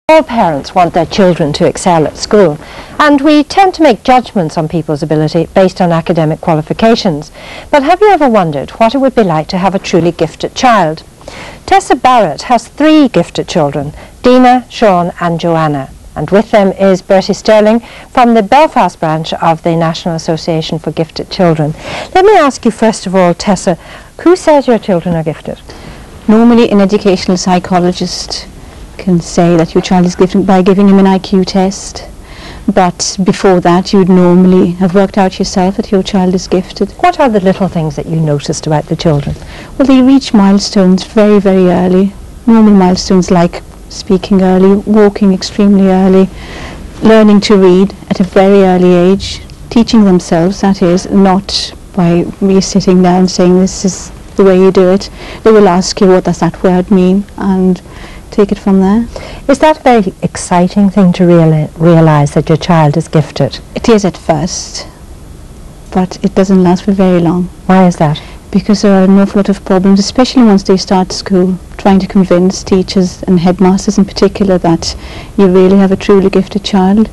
All parents want their children to excel at school, and we tend to make judgments on people's ability based on academic qualifications. But have you ever wondered what it would be like to have a truly gifted child? Tessa Barrett has 3 gifted children, Dina, Sean and Joanna. And with them is Bertie Sterling from the Belfast branch of the National Association for Gifted Children. Let me ask you first of all, Tessa, who says your children are gifted? Normally an educational psychologist can say that your child is gifted by giving him an IQ test, but before that you'd normally have worked out yourself that your child is gifted. What are the little things that you noticed about the children? Well, they reach milestones very, very early. Normal milestones like speaking early, walking extremely early, learning to read at a very early age, teaching themselves, that is, not by me sitting down saying this is the way you do it. They will ask you what does that word mean and take it from there. Is that a very exciting thing to realise that your child is gifted? It is at first, but it doesn't last for very long. Why is that? Because there are an awful lot of problems, especially once they start school, trying to convince teachers and headmasters in particular that you really have a truly gifted child.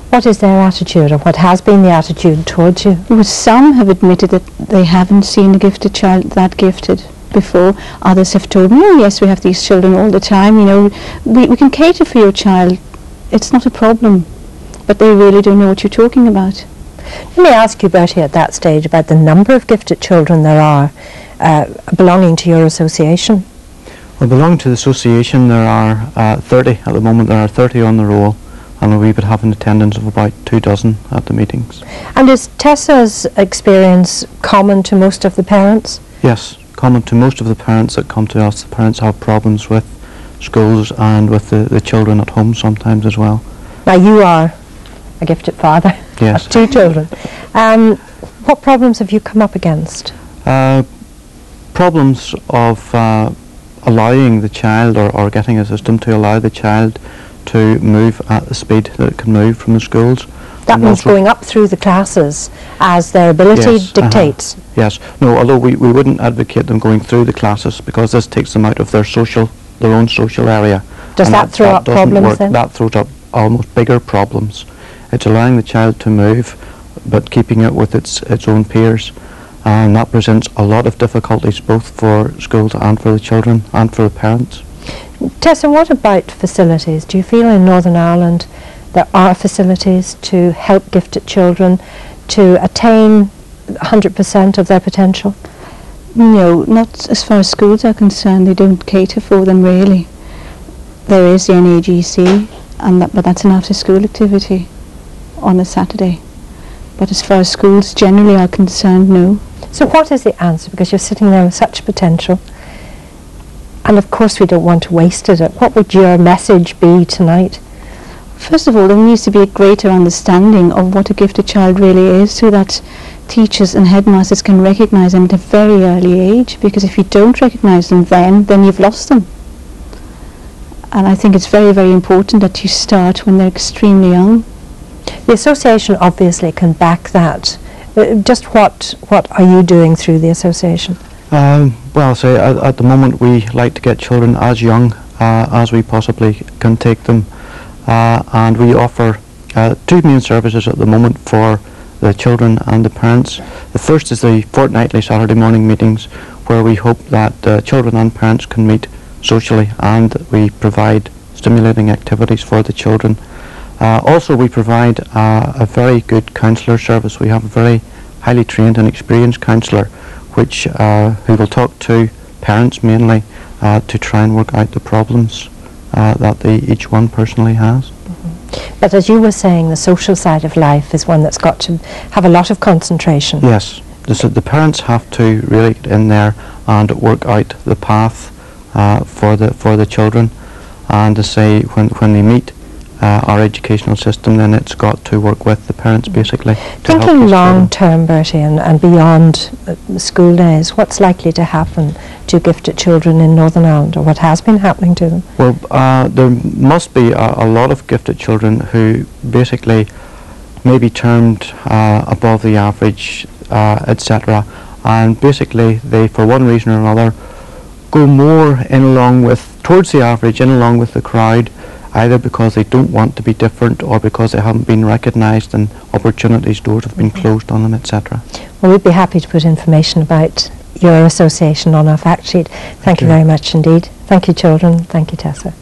What is their attitude, or what has been the attitude towards you? Well, some have admitted that they haven't seen a gifted child that gifted before. Others have told me, oh yes, we have these children all the time, you know, we can cater for your child, it's not a problem, but they really don't know what you're talking about. Let me ask you, Bertie, at that stage about the number of gifted children there are belonging to your association. Well, belonging to the association there are 30 at the moment. There are 30 on the roll, and we would have an attendance of about 2 dozen at the meetings. And is Tessa's experience common to most of the parents? Yes, common to most of the parents that come to us. The parents have problems with schools and with the children at home sometimes as well. Now you are a gifted father. Yes. Of 2 children. What problems have you come up against? Problems of allowing the child or getting a system to allow the child to move at the speed that it can move from the schools. That means going up through the classes as their ability dictates. Yes. No, although we wouldn't advocate them going through the classes because this takes them out of their own social area. Does that throw up problems then? That throws up almost bigger problems. It's allowing the child to move but keeping it with its own peers, and that presents a lot of difficulties both for schools and for the children and for the parents. Tessa, what about facilities? Do you feel in Northern Ireland there are facilities to help gifted children to attain 100% of their potential? No, not as far as schools are concerned. They don't cater for them really. There is the NAGC, but that's an after-school activity on a Saturday. But as far as schools generally are concerned, no. So what is the answer? Because you're sitting there with such potential, and of course we don't want to waste it. What would your message be tonight? First of all, there needs to be a greater understanding of what a gifted child really is, so that teachers and headmasters can recognise them at a very early age, because if you don't recognise them then you've lost them. And I think it's very, very important that you start when they're extremely young. The association obviously can back that. Just what are you doing through the association? Well, say at the moment we like to get children as young as we possibly can take them, and we offer 2 main services at the moment for the children and the parents. The first is the fortnightly Saturday morning meetings, where we hope that children and parents can meet socially, and we provide stimulating activities for the children. Also, we provide a very good counsellor service. We have a very highly trained and experienced counsellor who will talk to parents mainly to try and work out the problems that each one personally has. Mm-hmm. But as you were saying, the social side of life is one that's got to have a lot of concentration. Yes, the parents have to really get in there and work out the path for the children, and to say when they meet our educational system, then it's got to work with the parents basically. Thinking long term, Bertie, and beyond school days, what's likely to happen to gifted children in Northern Ireland, or what has been happening to them? Well, there must be a lot of gifted children who basically may be termed above the average, etc. And basically they, for one reason or another, go more towards the average, in along with the crowd, either because they don't want to be different or because they haven't been recognised and opportunities, doors have been closed on them, etc. Well, we'd be happy to put information about your association on our fact sheet. Thank you very much indeed. Thank you, children. Thank you, Tessa.